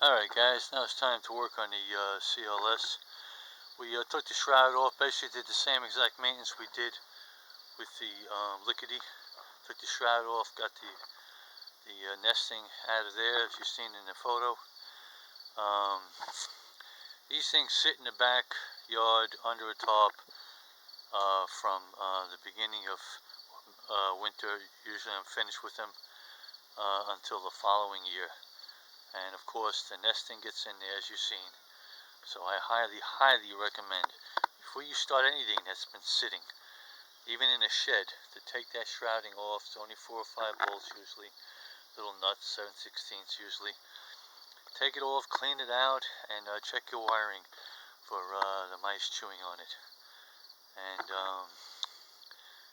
Alright guys, now it's time to work on the CLS. We took the shroud off, basically did the same exact maintenance we did with the Lickity. Took the shroud off, got the nesting out of there, as you've seen in the photo. These things sit in the backyard under a tarp from the beginning of winter. Usually I'm finished with them until the following year. And of course the nesting gets in there, as you've seen. So I highly recommend, before you start anything that's been sitting, even in a shed, to take that shrouding off. It's only 4 or 5 bolts usually, little nuts, 7/16 usually. Take it off, clean it out, and check your wiring for the mice chewing on it. And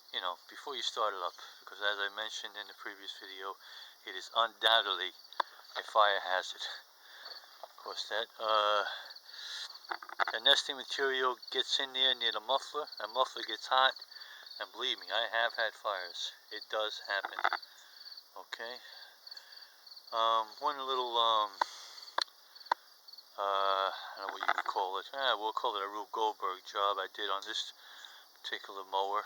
you know, before you start it up, because as I mentioned in the previous video, it is undoubtedly a fire hazard. Of course, that the nesting material gets in there near the muffler. The muffler gets hot, and believe me, I have had fires. It does happen. Okay. One little I don't know what you would call it. We'll call it a Rube Goldberg job I did on this particular mower.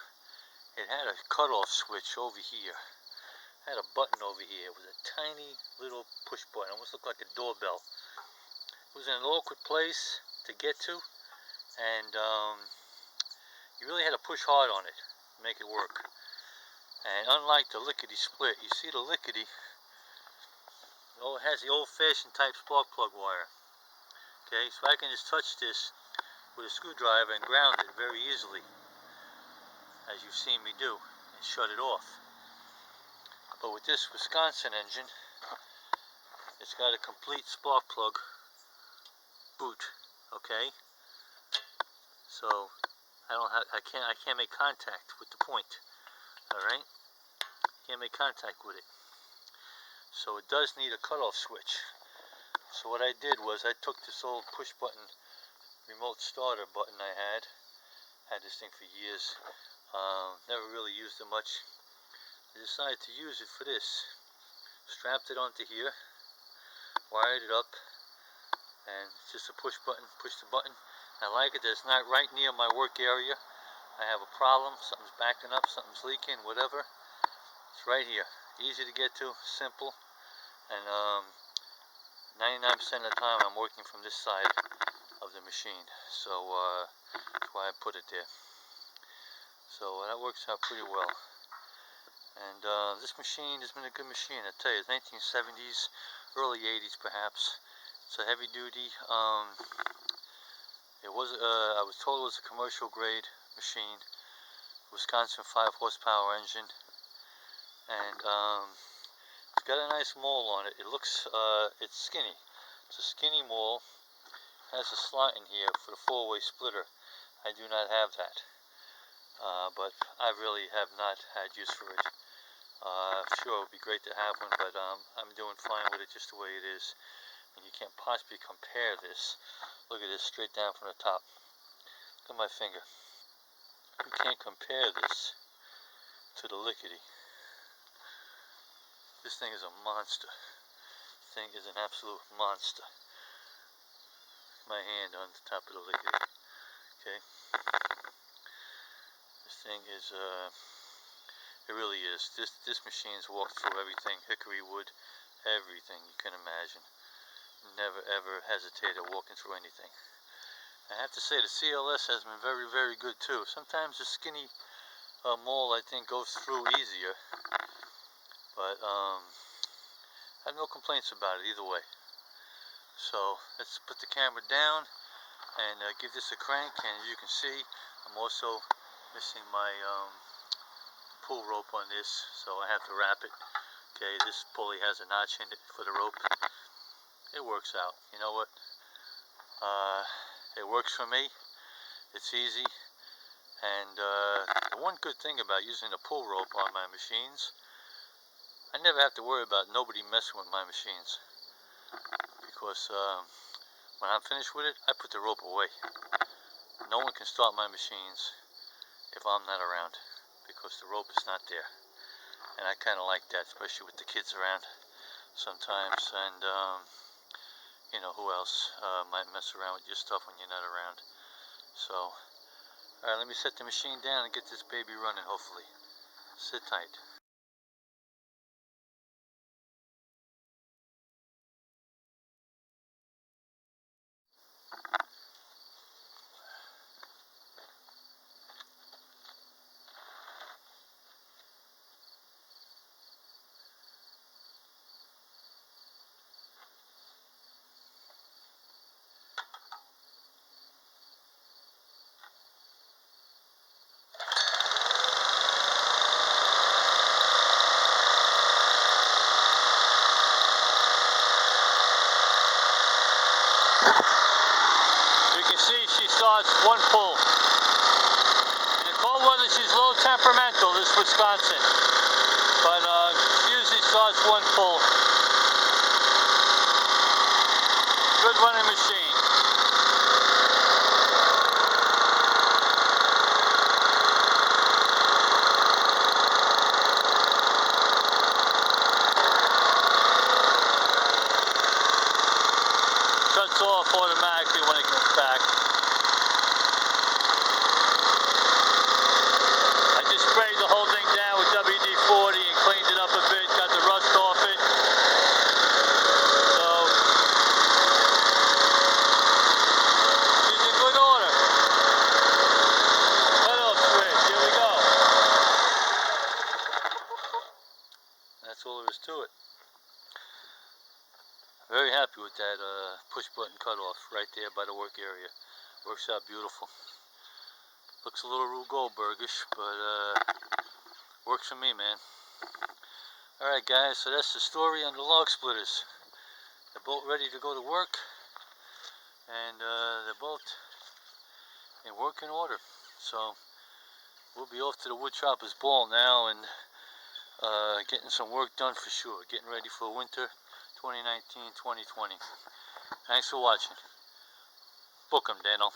It had a cutoff switch over here. Had a button over here. It was a tiny little push button, almost looked like a doorbell. It was in an awkward place to get to, and you really had to push hard on it to make it work. And unlike the Lickity split, you see the Lickity, it has the old-fashioned type spark plug wire. Okay, so I can just touch this with a screwdriver and ground it very easily, as you've seen me do, and shut it off. But with this Wisconsin engine, it's got a complete spark plug boot. Okay, so I can't make contact with the point. All right, can't make contact with it. So it does need a cutoff switch. So what I did was I took this old push button remote starter button I had this thing for years. Never really used it much. I decided to use it for this. Strapped it onto here, wired it up, and it's just a push button. Push the button. I like it that it's not right near my work area. I have a problem, something's backing up, something's leaking, whatever. It's right here. Easy to get to, simple, and 99% of the time I'm working from this side of the machine. So that's why I put it there. So that works out pretty well. And this machine has been a good machine. I tell you, it's 1970s, early 80s perhaps. It's a heavy duty. I was told it was a commercial grade machine. Wisconsin 5 horsepower engine. And it's got a nice maul on it. It looks, it's skinny. It's a skinny maul. It has a slot in here for the 4-way splitter. I do not have that. But I really have not had use for it. Sure, it would be great to have one, but I'm doing fine with it just the way it is. And you can't possibly compare this. Look at this, straight down from the top. Look at my finger. You can't compare this to the Lickity. This thing is a monster. This thing is an absolute monster. My hand on the top of the Lickity. Okay. This thing is it really is. This machine's walked through everything, hickory wood, everything you can imagine. Never ever hesitated walking through anything. I have to say the CLS has been very, very good too. Sometimes the skinny maul I think goes through easier, but I have no complaints about it either way. So let's put the camera down and give this a crank. And as you can see, I'm also missing my pull rope on this, so I have to wrap it. Okay, this pulley has a notch in it for the rope. It works out. You know what? It works for me. It's easy. And the one good thing about using a pull rope on my machines, I never have to worry about nobody messing with my machines. Because when I'm finished with it, I put the rope away. No one can start my machines if I'm not around, because the rope is not there. And I kind of like that, especially with the kids around sometimes. And who else might mess around with your stuff when you're not around. So, alright, let me set the machine down and get this baby running, hopefully. Sit tight. She starts one pull. In the cold weather, she's a little temperamental, this Wisconsin. But she usually starts one pull. Good running machine. Shuts off automatically when it comes back. Sprayed the whole thing down with WD-40 and cleaned it up a bit, got the rust off it. So, she's in good order. Cut-off switch, here we go. That's all there is to it. Very happy with that push-button cutoff right there by the work area. Works out beautiful. Looks a little Rube Goldbergish, but works for me, man. Alright guys, so that's the story on the log splitters. They're both ready to go to work, and they're both in working order. So we'll be off to the wood chopper's ball now and getting some work done for sure. Getting ready for winter 2019-2020. Thanks for watching. Book 'em, Daniel.